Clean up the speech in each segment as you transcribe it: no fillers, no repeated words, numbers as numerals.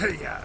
Yeah.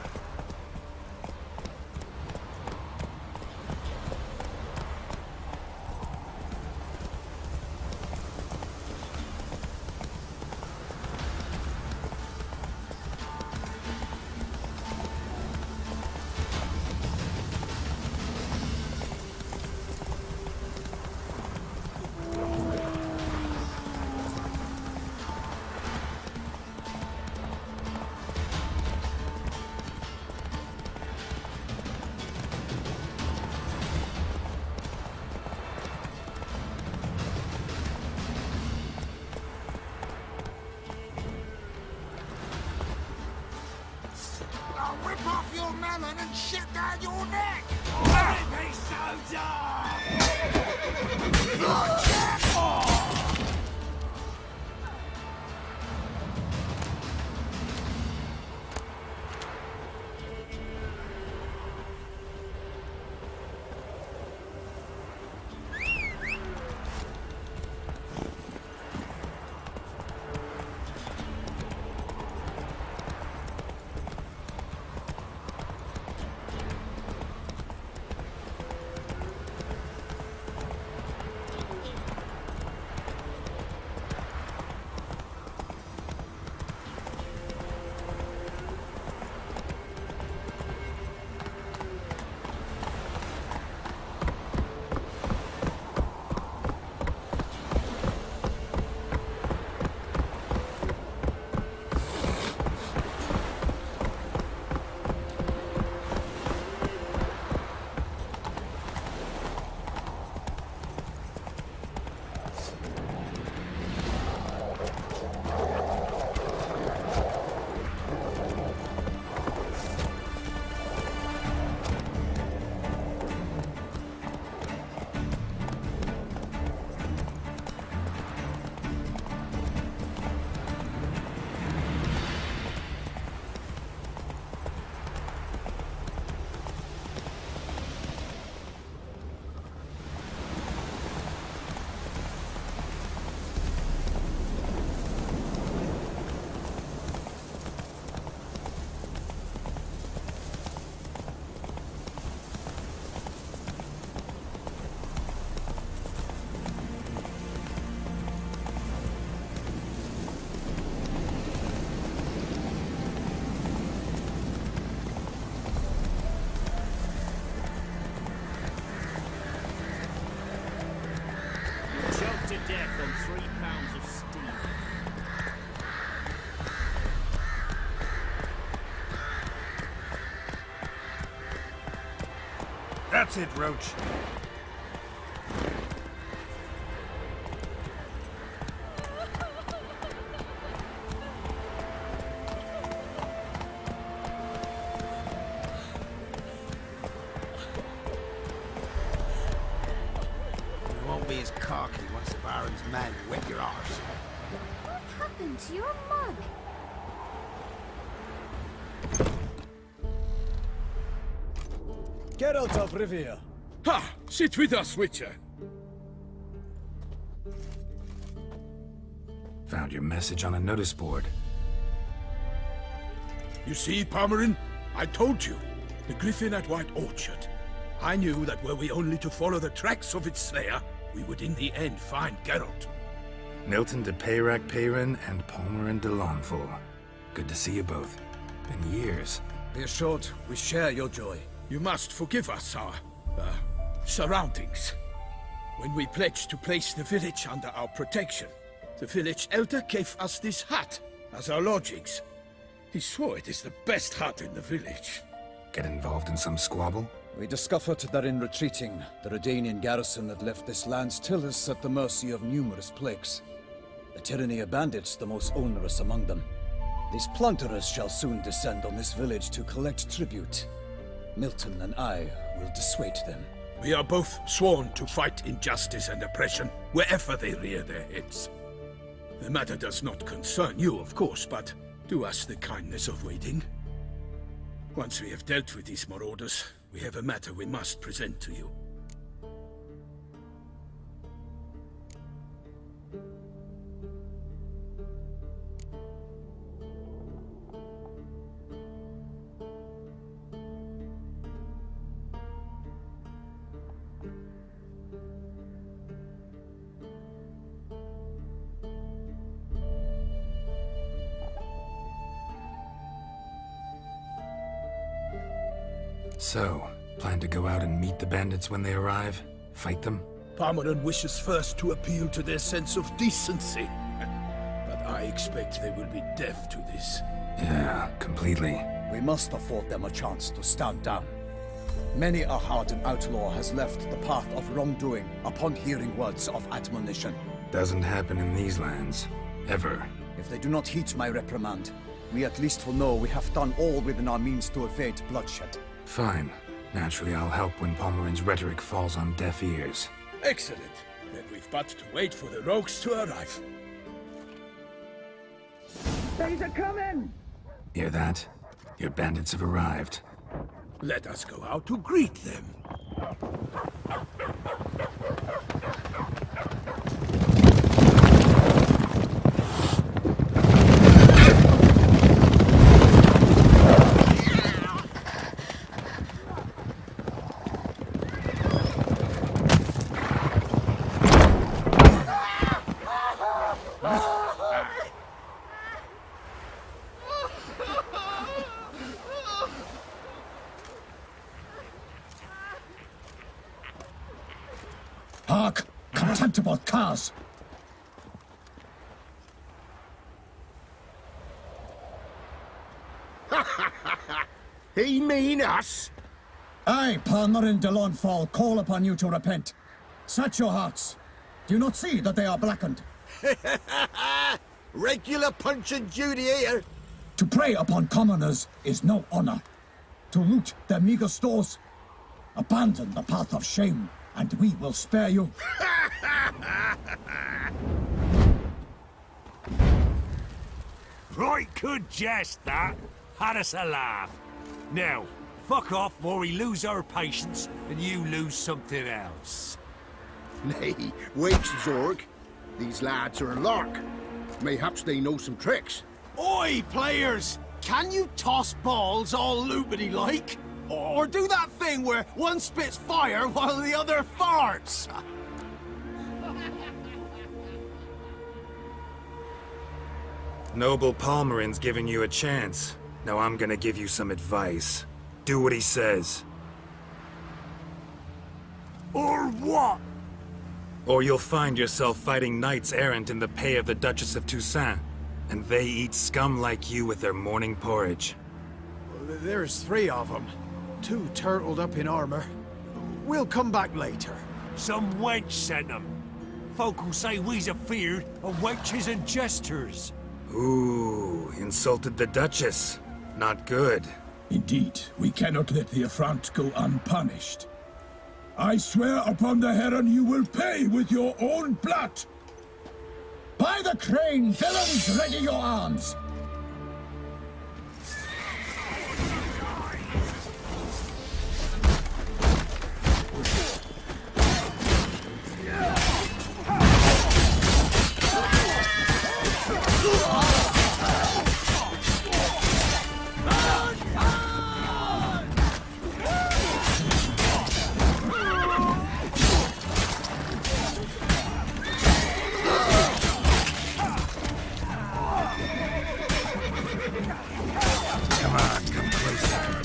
I'll rip off your melon and shit down your neck! Let me so Choked to death on 3 pounds of steel. That's it, Roach. You won't be as cocky once the Baron's men whip your arse. What happened to your mug? Geralt of Rivia. Ha! Sit with us, Witcher. Found your message on a notice board. You see, Palmerin? I told you. The griffin at White Orchard. I knew that were we only to follow the tracks of its slayer, we would in the end find Geralt. Milton de Peyrac Peyrin and Palmerin de Lawnful. Good to see you both. Been years. Be assured, we share your joy. You must forgive us our, surroundings. When we pledged to place the village under our protection, the village elder gave us this hut as our lodgings. He swore it is the best hut in the village. Get involved in some squabble? We discovered that in retreating, the Redanian garrison that left this land still is at the mercy of numerous plagues. The tyranny of bandits the most onerous among them. These plunderers shall soon descend on this village to collect tribute. Milton and I will dissuade them. We are both sworn to fight injustice and oppression wherever they rear their heads. The matter does not concern you, of course, but do us the kindness of waiting. Once we have dealt with these marauders, we have a matter we must present to you. So, plan to go out and meet the bandits when they arrive? Fight them? Parmeran wishes first to appeal to their sense of decency. But I expect they will be deaf to this. Yeah, completely. We must afford them a chance to stand down. Many a hardened outlaw has left the path of wrongdoing upon hearing words of admonition. Doesn't happen in these lands. Ever. If they do not heed my reprimand, we at least will know we have done all within our means to evade bloodshed. Fine. Naturally, I'll help when Palmerin's rhetoric falls on deaf ears. Excellent. Then we've but to wait for the rogues to arrive. Hear that? Your bandits have arrived. Let us go out to greet them. Hark! Contemptible curs! He mean us? I, Palmerin de Launfal, call upon you to repent. Set your hearts. Do you not see that they are blackened? Regular punch and Judy here. To prey upon commoners is no honor. To loot their meager stores, abandon the path of shame, and we will spare you. Right good jest, that. Had us a laugh. Now, fuck off or we lose our patience and you lose something else. Nay, wait, Zorg. These lads are a lark. Mayhaps they know some tricks. Oi, players! Can you toss balls all loopity like? Or do that thing where one spits fire while the other farts? Noble Palmerin's giving you a chance. Now I'm gonna give you some advice. Do what he says. Or what? Or you'll find yourself fighting knights errant in the pay of the Duchess of Toussaint. And they eat scum like you with their morning porridge. There's 3 of them. 2 turtled up in armor. We'll come back later. Some wench sent them. Folk will say we's afeard of wenches and jesters. Ooh, insulted the Duchess. Not good. Indeed, we cannot let the affront go unpunished. I swear upon the heron you will pay with your own blood! By the crane, villains, ready your arms! Come on, come closer.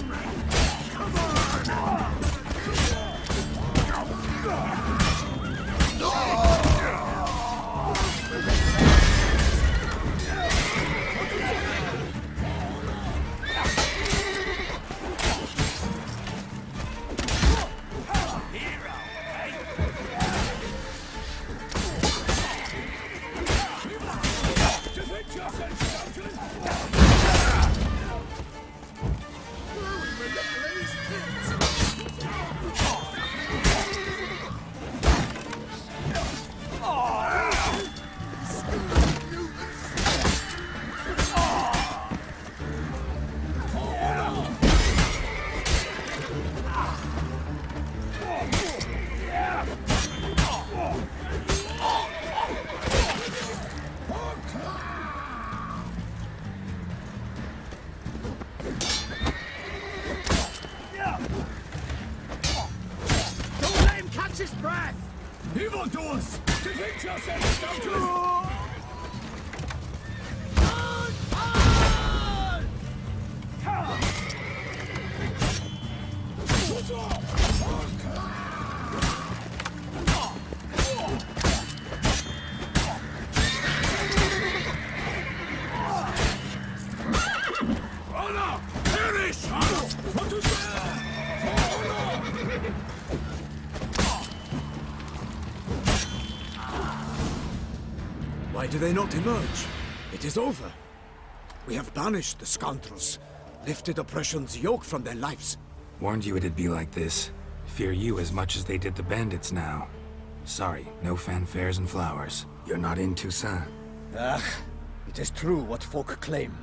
Evildoers! Defend yourselves, scoundrels! Why do they not emerge? It is over. We have banished the scoundrels, lifted oppression's yoke from their lives. Warned you it'd be like this. Fear you as much as they did the bandits now. Sorry, no fanfares and flowers. You're not in Toussaint. Ah, it is true what folk claim.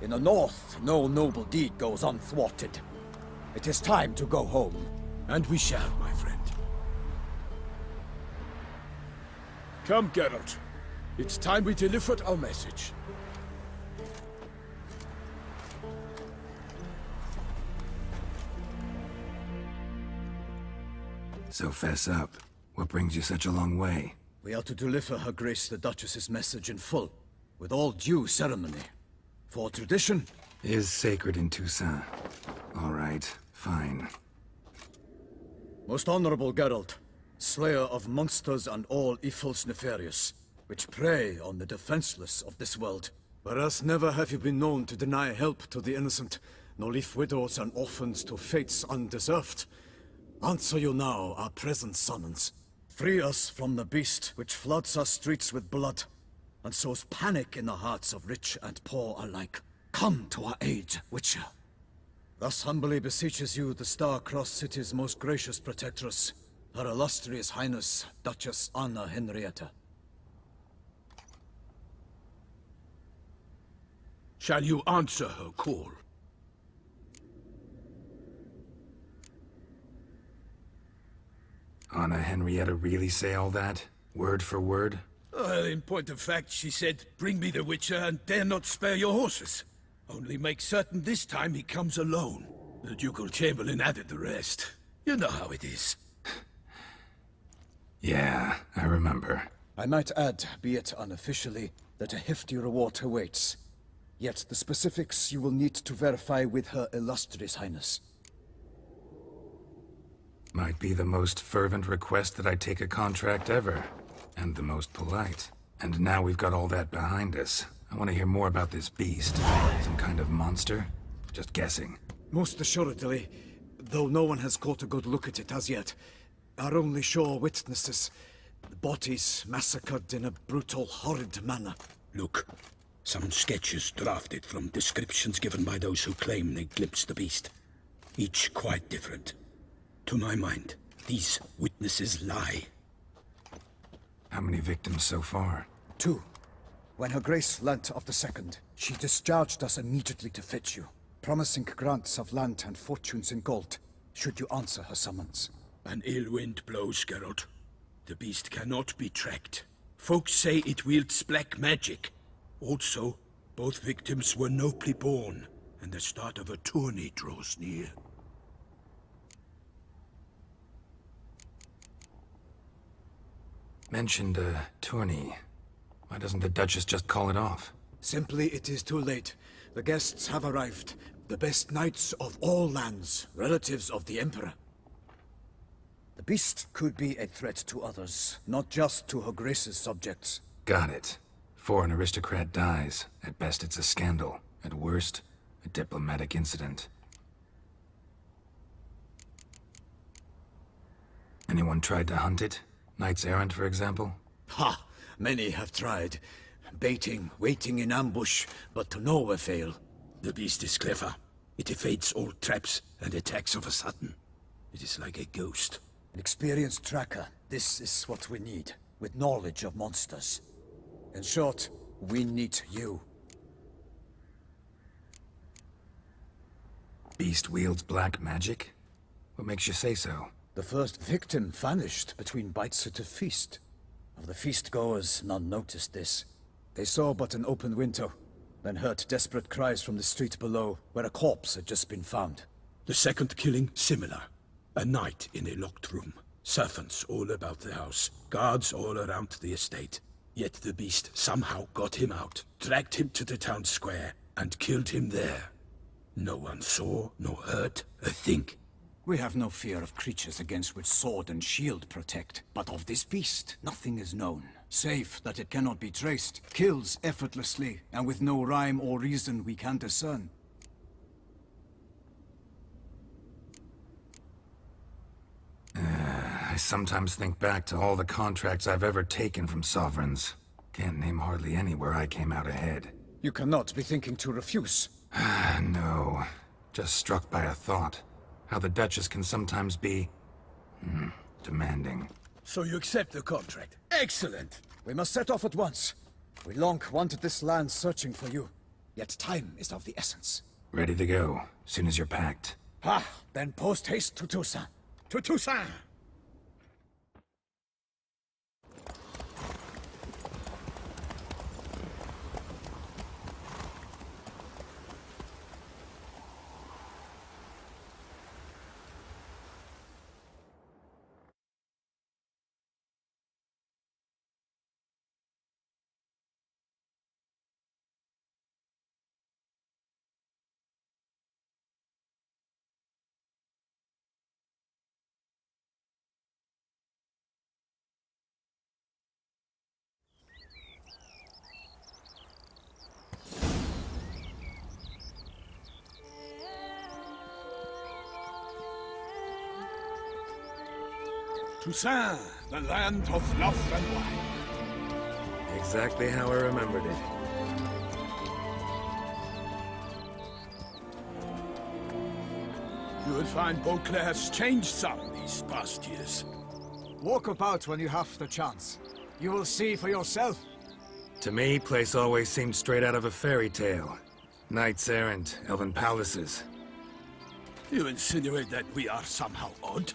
In the north, no noble deed goes unthwarted. It is time to go home. And we shall, my friend. Come, Geralt. It's time we delivered our message. So fess up. What brings you such a long way? We are to deliver Her Grace the Duchess's message in full, with all due ceremony. For tradition Is sacred in Toussaint. All right, fine. Most honorable Geralt, slayer of monsters and all evils nefarious, which prey on the defenseless of this world. Whereas never have you been known to deny help to the innocent, nor leave widows and orphans to fates undeserved. Answer you now our present summons. Free us from the beast which floods our streets with blood, and sows panic in the hearts of rich and poor alike. Come to our aid, Witcher. Thus humbly beseeches you the Star-Crossed City's most gracious protectress, Her Illustrious Highness, Duchess Anna Henrietta. Shall you answer her call? Anna Henrietta really say all that? Word for word? Well, in point of fact, she said, bring me the Witcher and dare not spare your horses. Only make certain this time he comes alone. The Ducal Chamberlain added the rest. You know how it is. Yeah, I remember. I might add, be it unofficially, that a hefty reward awaits. Yet the specifics you will need to verify with Her Illustrious Highness. Might be the most fervent request that I take a contract ever. And the most polite. And now we've got all that behind us. I want to hear more about this beast. Some kind of monster? Just guessing. Most assuredly, though no one has caught a good look at it as yet. Our only sure witnesses. The bodies massacred in a brutal, horrid manner. Look, some sketches drafted from descriptions given by those who claim they glimpsed the beast. Each quite different. To my mind, these witnesses lie. How many victims so far? 2. When Her Grace learnt of the second, she discharged us immediately to fetch you, promising grants of land and fortunes in gold, should you answer her summons. An ill wind blows, Geralt. The beast cannot be tracked. Folks say it wields black magic. Also, both victims were nobly born, and the start of a tourney draws near. Mentioned a tourney. Why doesn't the Duchess just call it off? Simply it is too late. The guests have arrived. The best knights of all lands, relatives of the Emperor. The beast could be a threat to others, not just to Her Grace's subjects. Got it. Before an aristocrat dies, at best it's a scandal. At worst, a diplomatic incident. Anyone tried to hunt it? Knights errant, for example? Ha! Many have tried. Baiting, waiting in ambush, but to no avail. The beast is clever. It evades all traps and attacks of a sudden. It is like a ghost. An experienced tracker. This is what we need, with knowledge of monsters. In short, we need you. Beast wields black magic? What makes you say so? The first victim vanished between bites at a feast. Of the feast-goers, none noticed this. They saw but an open window, then heard desperate cries from the street below, where a corpse had just been found. The second killing, similar. A night in a locked room. Servants all about the house. Guards all around the estate. Yet the beast somehow got him out, dragged him to the town square, and killed him there. No one saw, nor heard a thing. We have no fear of creatures against which sword and shield protect. But of this beast, nothing is known. Save that it cannot be traced, kills effortlessly, and with no rhyme or reason we can discern. I sometimes think back to all the contracts I've ever taken from sovereigns. Can't name hardly anywhere I came out ahead. You cannot be thinking to refuse. No. Just struck by a thought. How the Duchess can sometimes be... demanding. So you accept the contract. Excellent! We must set off at once. We long wanted this land searching for you. Yet time is of the essence. Ready to go, soon as you're packed. Then post haste to Toussaint. To Toussaint! Toussaint, the land of love and wine. Exactly how I remembered it. You will find Beauclair's changed some these past years. Walk about when you have the chance. You will see for yourself. To me, place always seemed straight out of a fairy tale. Knights errant, elven palaces. You insinuate that we are somehow odd?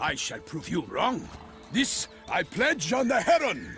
I shall prove you wrong. This I pledge on the Heron!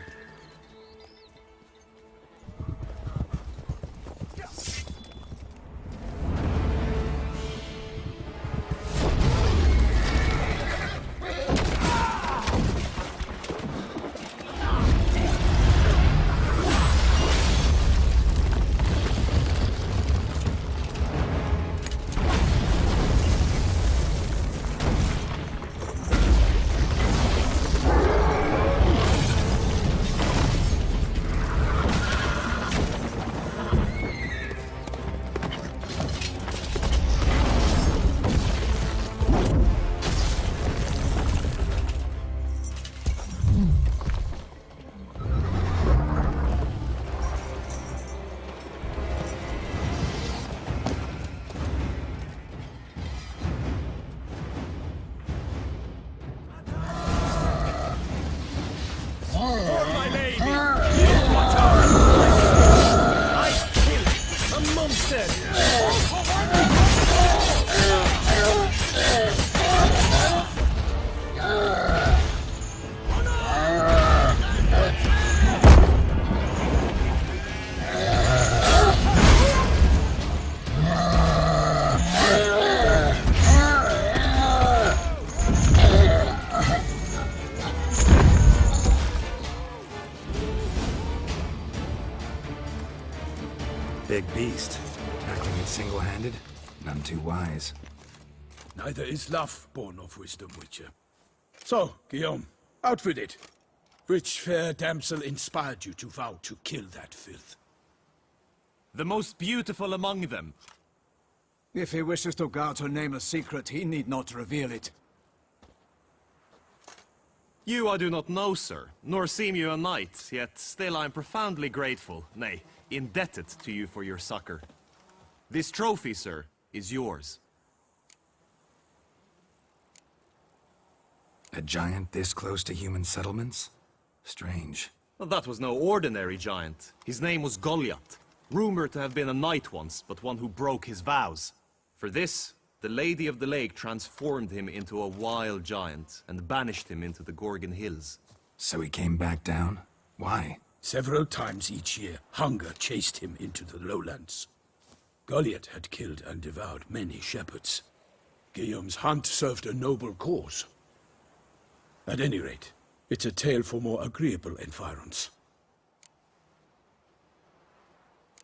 Big beast. Tackling it single-handed? None too wise. Neither is love born of wisdom, Witcher. So, Guillaume, out with it. Which fair damsel inspired you to vow to kill that filth? The most beautiful among them. If he wishes to guard her name a secret, he need not reveal it. You I do not know, sir, nor seem you a knight, yet still I am profoundly grateful, nay, indebted to you for your succor. This trophy, sir, is yours. A giant this close to human settlements? Strange. Well, that was no ordinary giant. His name was Goliath, rumored to have been a knight once, but one who broke his vows. For this, the Lady of the Lake transformed him into a wild giant and banished him into the Gorgon Hills. So he came back down? Why? Several times each year, hunger chased him into the lowlands. Goliath had killed and devoured many shepherds. Guillaume's hunt served a noble cause. At any rate, it's a tale for more agreeable environs.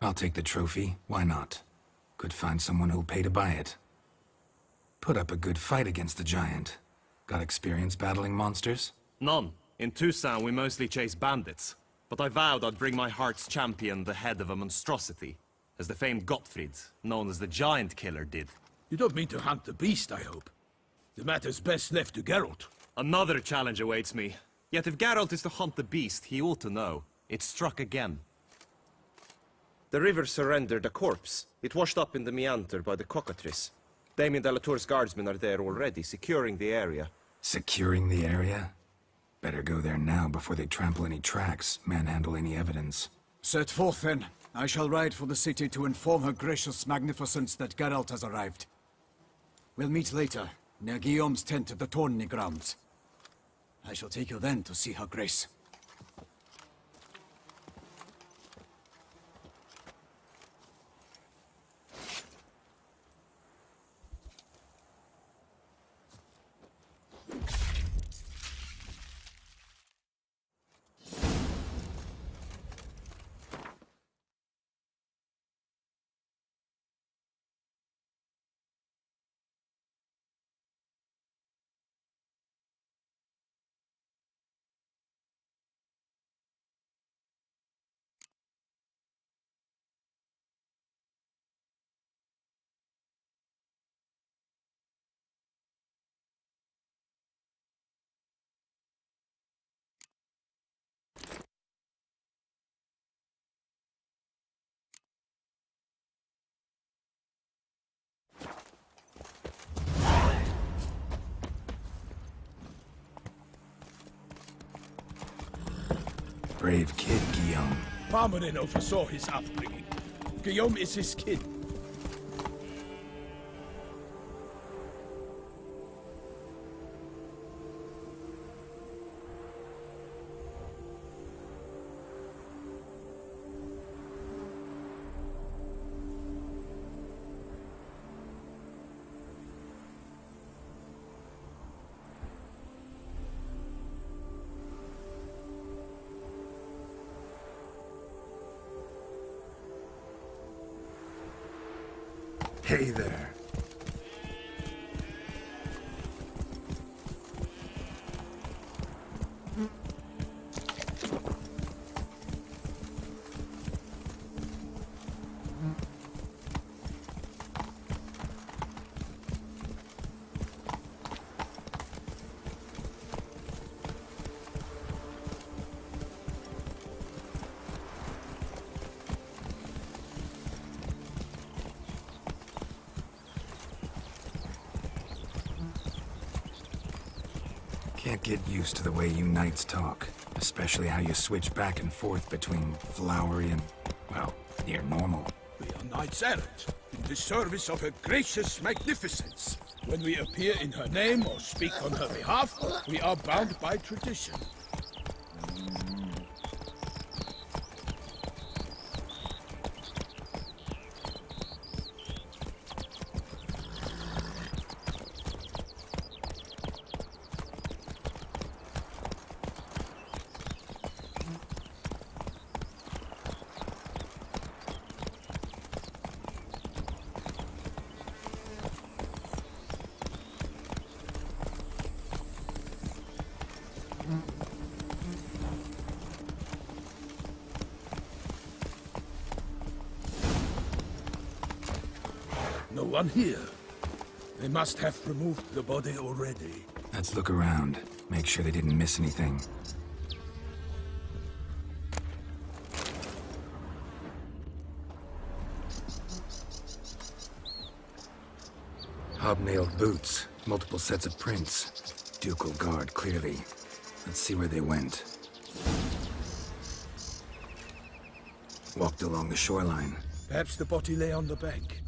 I'll take the trophy. Why not? Could find someone who'll pay to buy it. Put up a good fight against the giant. Got experience battling monsters? None. In Toussaint we mostly chase bandits. But I vowed I'd bring my heart's champion the head of a monstrosity, as the famed Gottfried, known as the Giant Killer, did. You don't mean to hunt the beast, I hope. The matter's best left to Geralt. Another challenge awaits me. Yet if Geralt is to hunt the beast, he ought to know. It struck again. The river surrendered a corpse. It washed up in the meander by the cockatrice. Damien de la Tour's guardsmen are there already, securing the area. Securing the area? Better go there now before they trample any tracks, manhandle any evidence. Set forth, then. I shall ride for the city to inform her gracious magnificence that Geralt has arrived. We'll meet later, near Guillaume's tent at the Tourney grounds. I shall take you then to see her grace. Brave kid, Guillaume. Parmanin oversaw his upbringing. Guillaume is his kid. Hey there. Can't get used to the way you knights talk, especially how you switch back and forth between flowery and, well, near normal. We are knights errant, in the service of her gracious magnificence. When we appear in her name or speak on her behalf, we are bound by tradition. No one here. They must have removed the body already. Let's look around. Make sure they didn't miss anything. Hobnailed boots, multiple sets of prints. Ducal guard, clearly. Let's see where they went. Walked along the shoreline. Perhaps the body lay on the bank.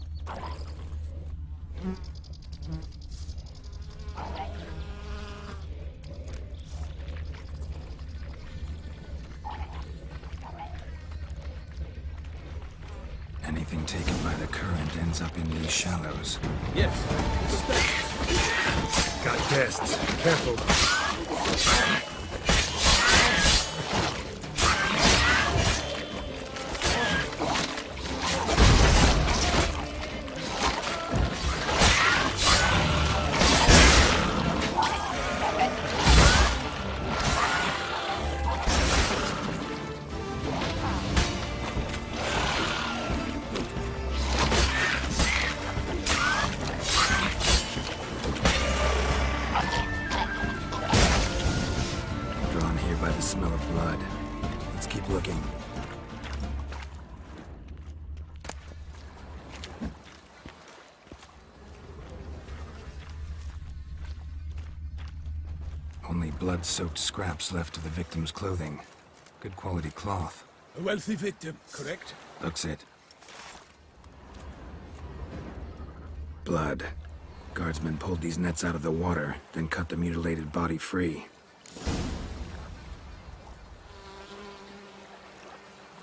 Anything taken by the current ends up in these shallows. Yes. Got guests. Careful. Smell of blood. Let's keep looking. Only blood-soaked scraps left of the victim's clothing. Good quality cloth. A wealthy victim, correct? Looks it. Blood. Guardsmen pulled these nets out of the water, then cut the mutilated body free.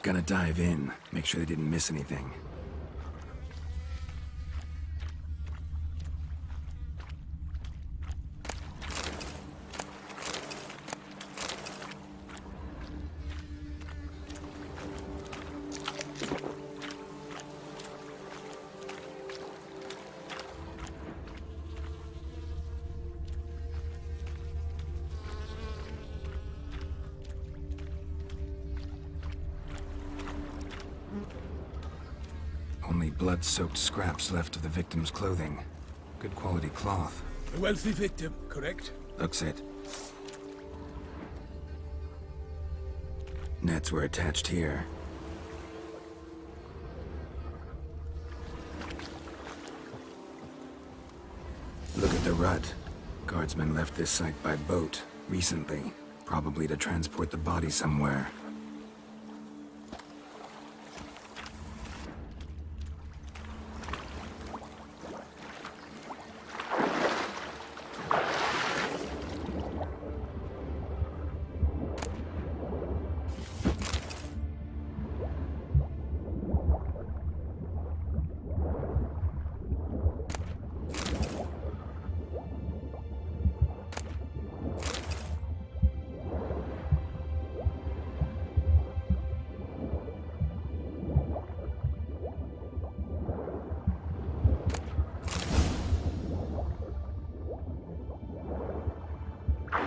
Gonna dive in, make sure they didn't miss anything. Only blood-soaked scraps left of the victim's clothing. Good quality cloth. A wealthy victim, correct? Looks it. Nets were attached here. Look at the rut. Guardsmen left this site by boat recently, probably to transport the body somewhere.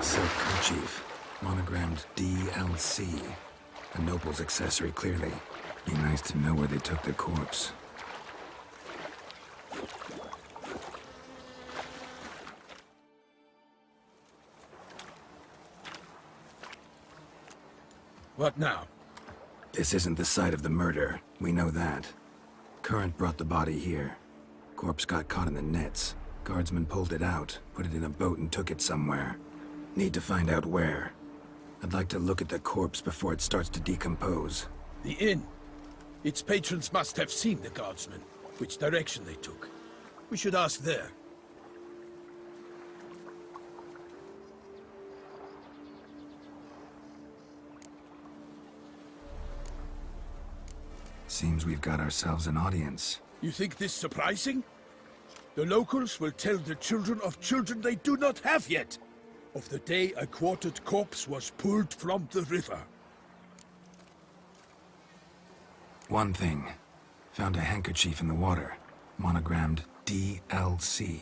Silk kerchief, monogrammed DLC. A noble's accessory, clearly. Be nice to know where they took the corpse. What now? This isn't the site of the murder. We know that. Current brought the body here. Corpse got caught in the nets. Guardsmen pulled it out, put it in a boat and took it somewhere. Need to find out where. I'd like to look at the corpse before it starts to decompose. The inn. Its patrons must have seen the guardsmen, which direction they took. We should ask there. Seems we've got ourselves an audience. You think this surprising? The locals will tell the children of children they do not have yet, of the day a quartered corpse was pulled from the river. One thing. Found a handkerchief in the water. Monogrammed DLC.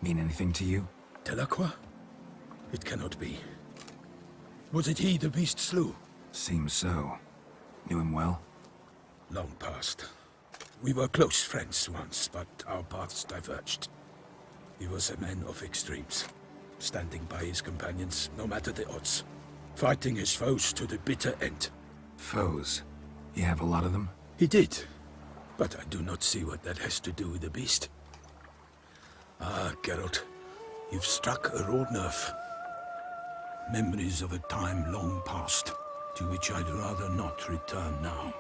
Mean anything to you? Delacroix? It cannot be. Was it he the beast slew? Seems so. Knew him well? Long past. We were close friends once, but our paths diverged. He was a man of extremes, standing by his companions no matter the odds, fighting his foes to the bitter end. Foes? You have a lot of them? He did, but I do not see what that has to do with the beast. Ah, Geralt, you've struck a raw nerve. Memories of a time long past, to which I'd rather not return now.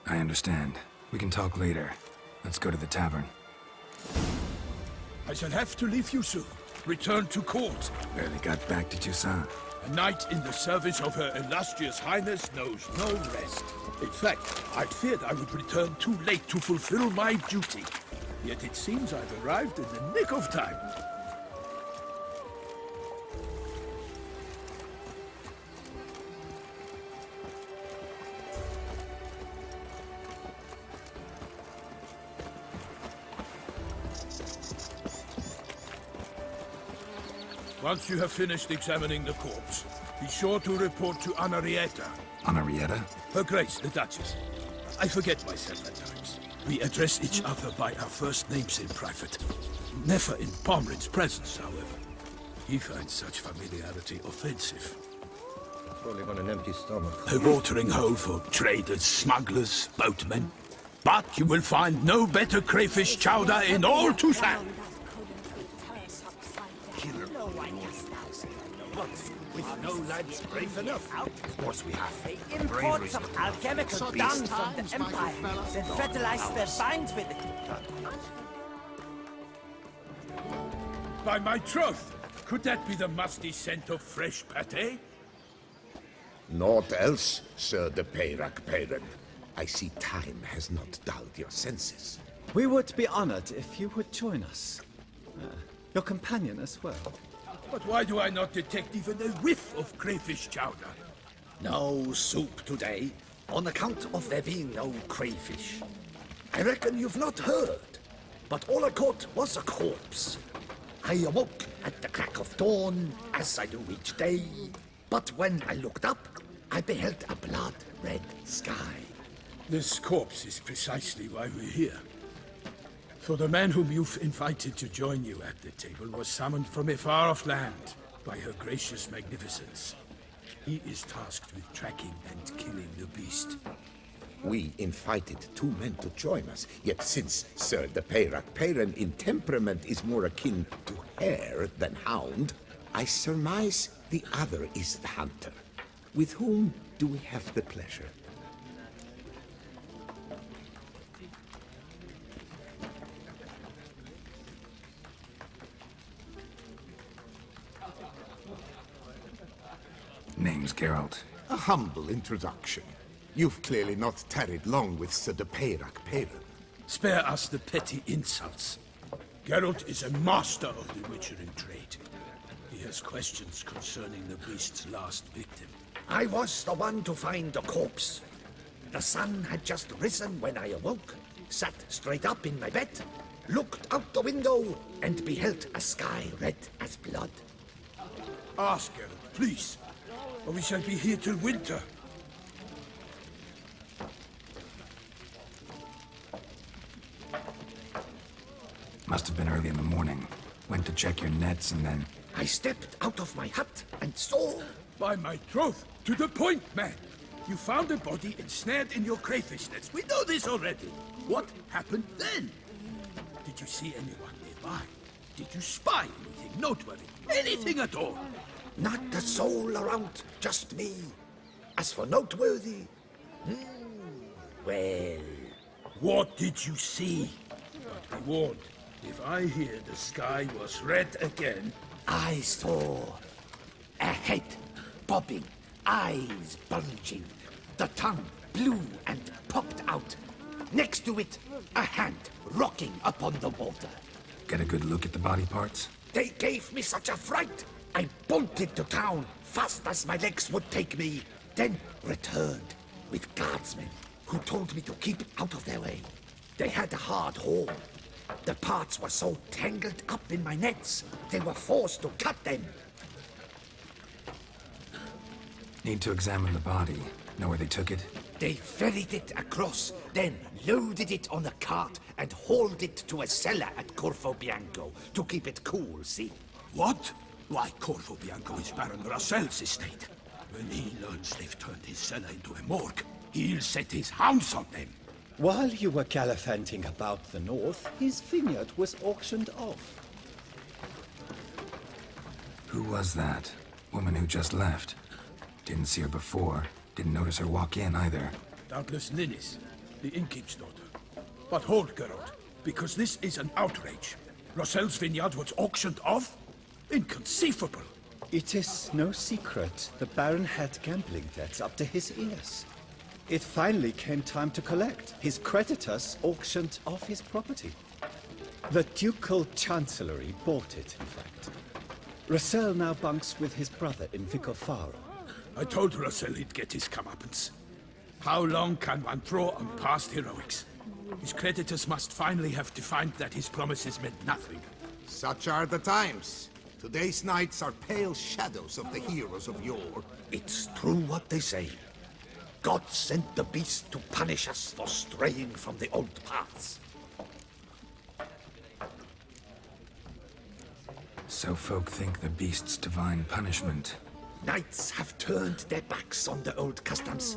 I understand. We can talk later. Let's go to the tavern. I shall have to leave you soon. Return to court. Barely got back to Toussaint. A knight in the service of Her Illustrious Highness knows no rest. In fact, I'd feared I would return too late to fulfill my duty. Yet it seems I've arrived in the nick of time. Once you have finished examining the corpse, be sure to report to Anarietta. Anarietta? Her Grace, the Duchess. I forget myself at times. We address each other by our first names in private. Never in Pomrin's presence, however. He finds such familiarity offensive. Patrolling on an empty stomach. A watering hole for traders, smugglers, boatmen. But you will find no better crayfish chowder in all Tushan. With no lads brave enough. Of course we have. Import some alchemical dung from the Empire, then fertilize their vines with it. By my troth, could that be the musty scent of fresh pate? Naught else, Sir de Peyrak. I see time has not dulled your senses. We would be honored if you would join us. Your companion as well. But why do I not detect even a whiff of crayfish chowder? No soup today, on account of there being no crayfish. I reckon you've not heard, but all I caught was a corpse. I awoke at the crack of dawn, as I do each day, but when I looked up, I beheld a blood-red sky. This corpse is precisely why we're here. For the man whom you've invited to join you at the table was summoned from a far-off land by her gracious magnificence. He is tasked with tracking and killing the beast. We invited 2 men to join us, yet since Sir de Peyrak in temperament is more akin to hare than hound, I surmise the other is the hunter. With whom do we have the pleasure? Name's Geralt. A humble introduction. You've clearly not tarried long with Sir de Peyrak. Spare us the petty insults. Geralt is a master of the witchering trade. He has questions concerning the beast's last victim. I was the one to find the corpse. The sun had just risen when I awoke, sat straight up in my bed, looked out the window, and beheld a sky red as blood. Ask Geralt, please, or we shall be here till winter. Must have been early in the morning. Went to check your nets and then... I stepped out of my hut and saw... By my troth, to the point, man. You found a body ensnared in your crayfish nets. We know this already. What happened then? Did you see anyone nearby? Did you spy anything noteworthy? Anything at all? Not a soul around, just me. As for noteworthy... well... What did you see? But be warned, if I hear the sky was red again... I saw a head bobbing, eyes bulging, the tongue blue and popped out. Next to it, a hand rocking upon the water. Get a good look at the body parts? They gave me such a fright. I bolted to town fast as my legs would take me, then returned with guardsmen who told me to keep out of their way. They had a hard haul. The parts were so tangled up in my nets, they were forced to cut them. Need to examine the body. Know where they took it? They ferried it across, then loaded it on a cart and hauled it to a cellar at Corvo Bianco to keep it cool, see? What? Why, Corvo Bianco is Baron Rossel's estate. When he learns they've turned his cellar into a morgue, he'll set his hounds on them. While you were gallivanting about the north, his vineyard was auctioned off. Who was that? Woman who just left. Didn't see her before. Didn't notice her walk in either. Doubtless Ninnis, the innkeep's daughter. But hold, Geralt, because this is an outrage. Rossel's vineyard was auctioned off? Inconceivable. It is no secret the Baron had gambling debts up to his ears. It finally came time to collect. His creditors auctioned off his property. The Ducal Chancellery bought it, in fact. Rossel now bunks with his brother in Vicofaro. I told Rossel he'd get his comeuppance. How long can one throw on past heroics? His creditors must finally have defined that his promises meant nothing. Such are the times. Today's knights are pale shadows of the heroes of yore. It's true what they say. God sent the beast to punish us for straying from the old paths. So folk think the beast's divine punishment. Knights have turned their backs on the old customs.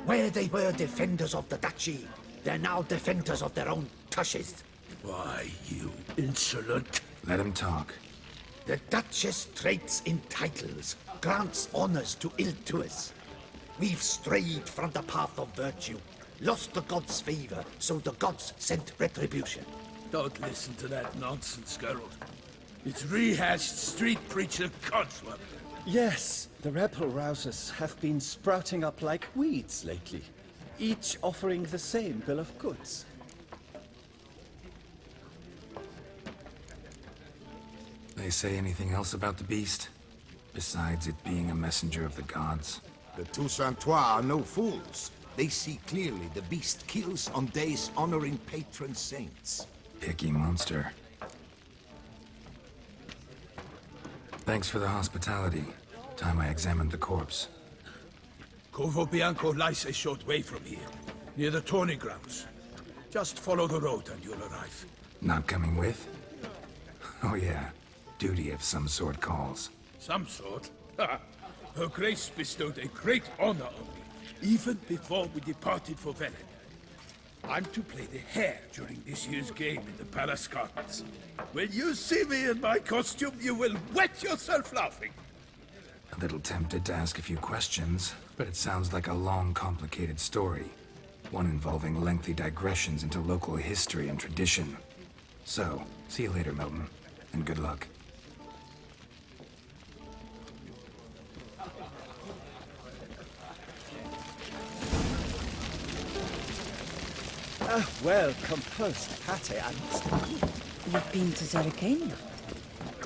Where they were defenders of the duchy, they're now defenders of their own tushes. Why, you insolent... Let him talk. The Duchess trades in titles, grants honors to ill-doers. We've strayed from the path of virtue, lost the gods' favor, so the gods sent retribution. Don't listen to that nonsense, Geralt. It's rehashed street preacher codswallop. Yes, the rebel rousers have been sprouting up like weeds lately, each offering the same bill of goods. They say anything else about the beast? Besides it being a messenger of the gods? The Toussaintois are no fools. They see clearly the beast kills on days honoring patron saints. Picky monster. Thanks for the hospitality. Time I examined the corpse. Corvo Bianco lies a short way from here, near the tourney grounds. Just follow the road and you'll arrive. Not coming with? Oh yeah. Duty of some sort calls. Some sort? Her Grace bestowed a great honor on me, even before we departed for Velen. I'm to play the hare during this year's game in the Palace Gardens. When you see me in my costume, you will wet yourself laughing. A little tempted to ask a few questions, but it sounds like a long, complicated story. One involving lengthy digressions into local history and tradition. So, see you later, Milton, and good luck. Ah, well composed pate, I must say. You've been to Zerrikania?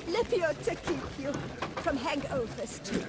Lipio to keep you from hangovers too.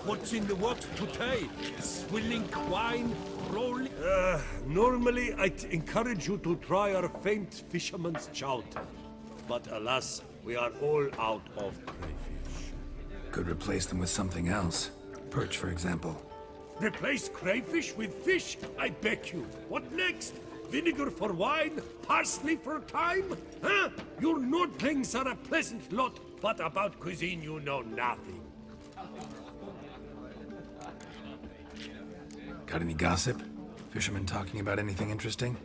What's in the works today? Swilling wine, rolling... normally I'd encourage you to try our famed fisherman's chowder. But alas, we are all out of crayfish. Could replace them with something else. Perch, for example. Replace crayfish with fish? I beg you. What next? Vinegar for wine? Parsley for thyme? Huh? Your Nordlings are a pleasant lot, but about cuisine you know nothing. Got any gossip? Fishermen talking about anything interesting?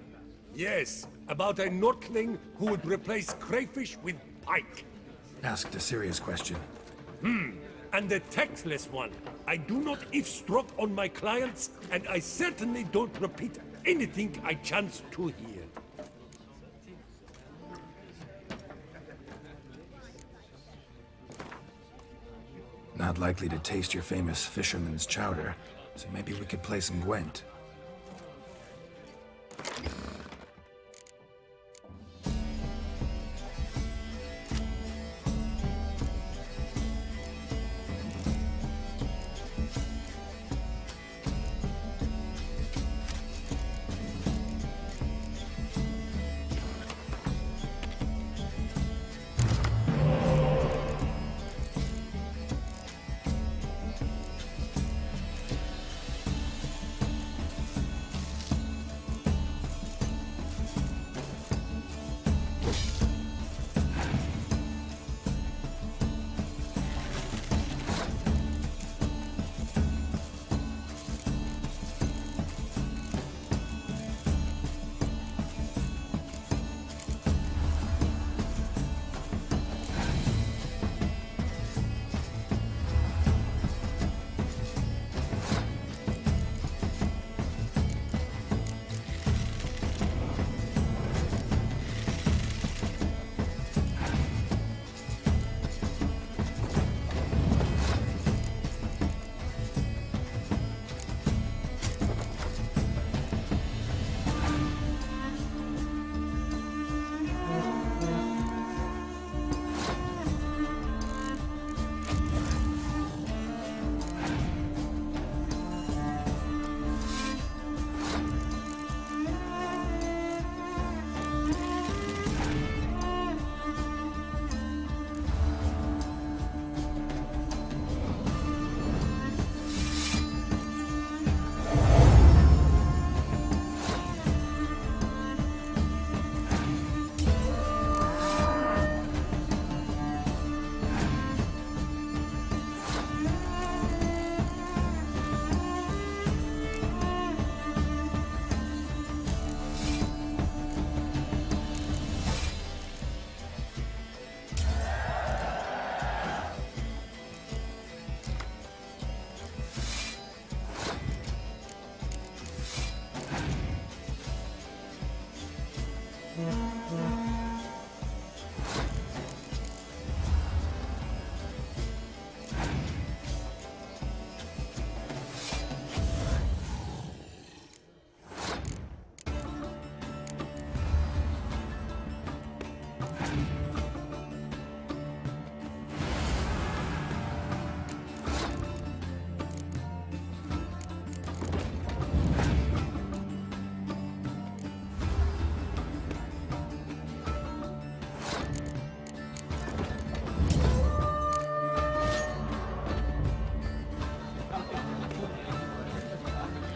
Yes, about a Nordling who would replace crayfish with pike. Asked a serious question. And a tactless one. I do not eavesdrop on my clients, and I certainly don't repeat anything I chance to hear. Not likely to taste your famous fisherman's chowder, so maybe we could play some Gwent.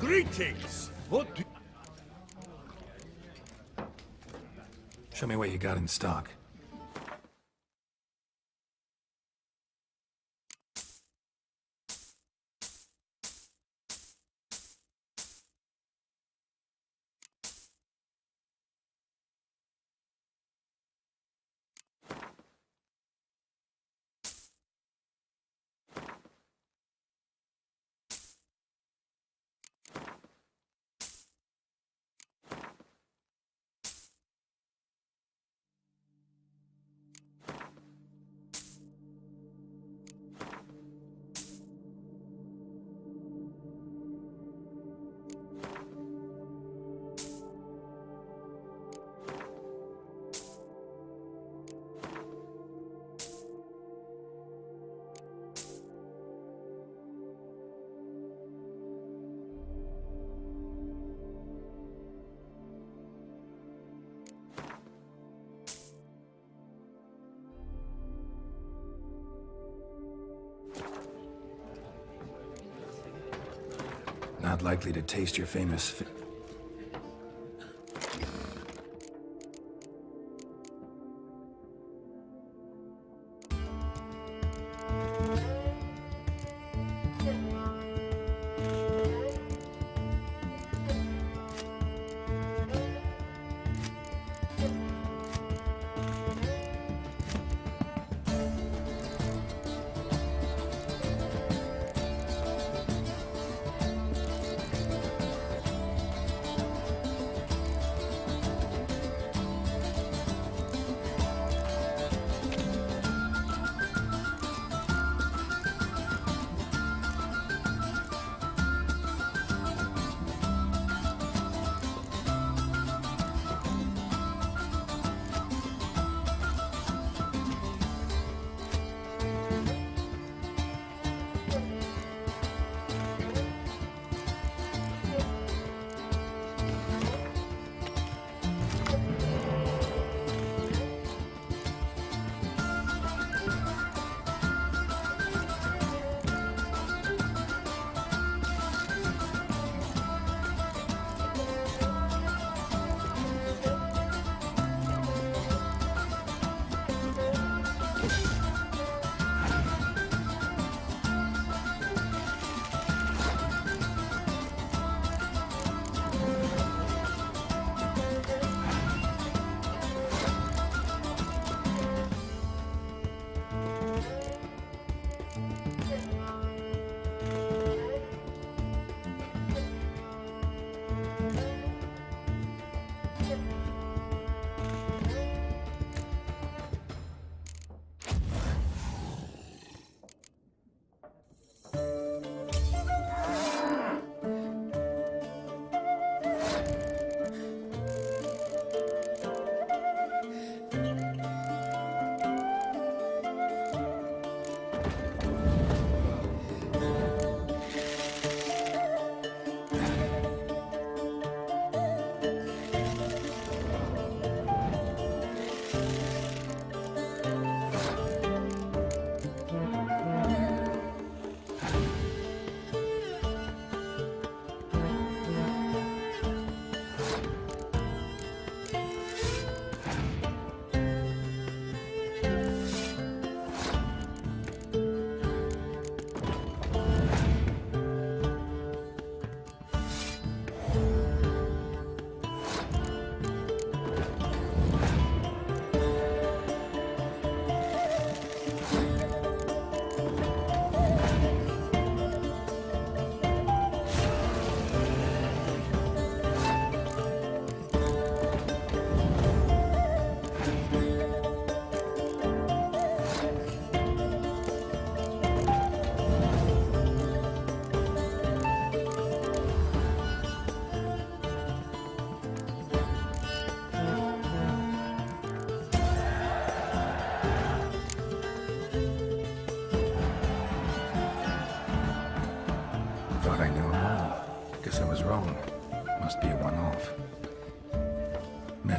Greetings! What do... Show me what you got in stock. Not likely to taste your famous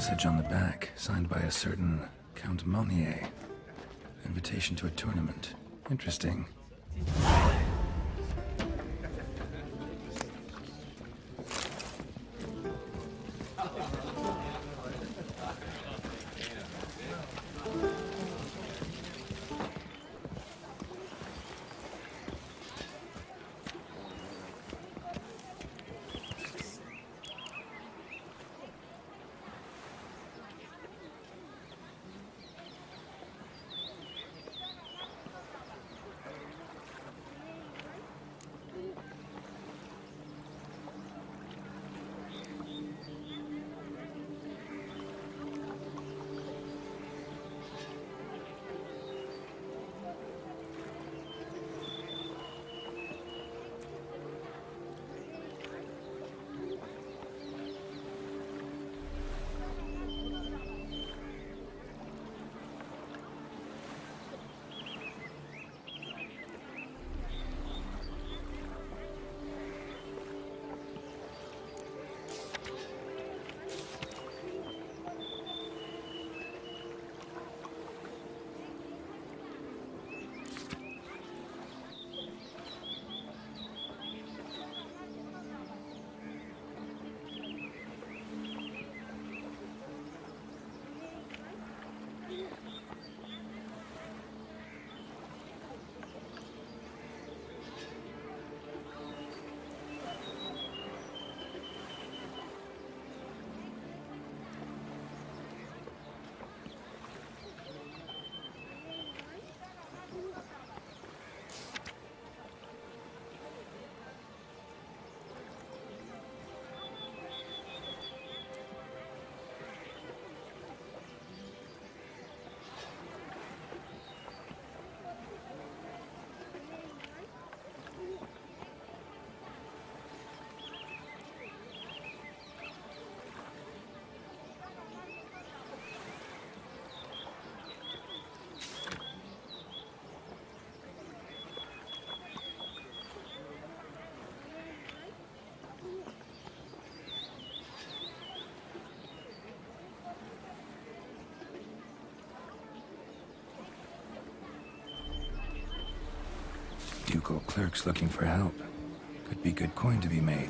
Message on the back, signed by a certain Count Monnier. Invitation to a tournament. Interesting. Ducal clerks looking for help. Could be good coin to be made.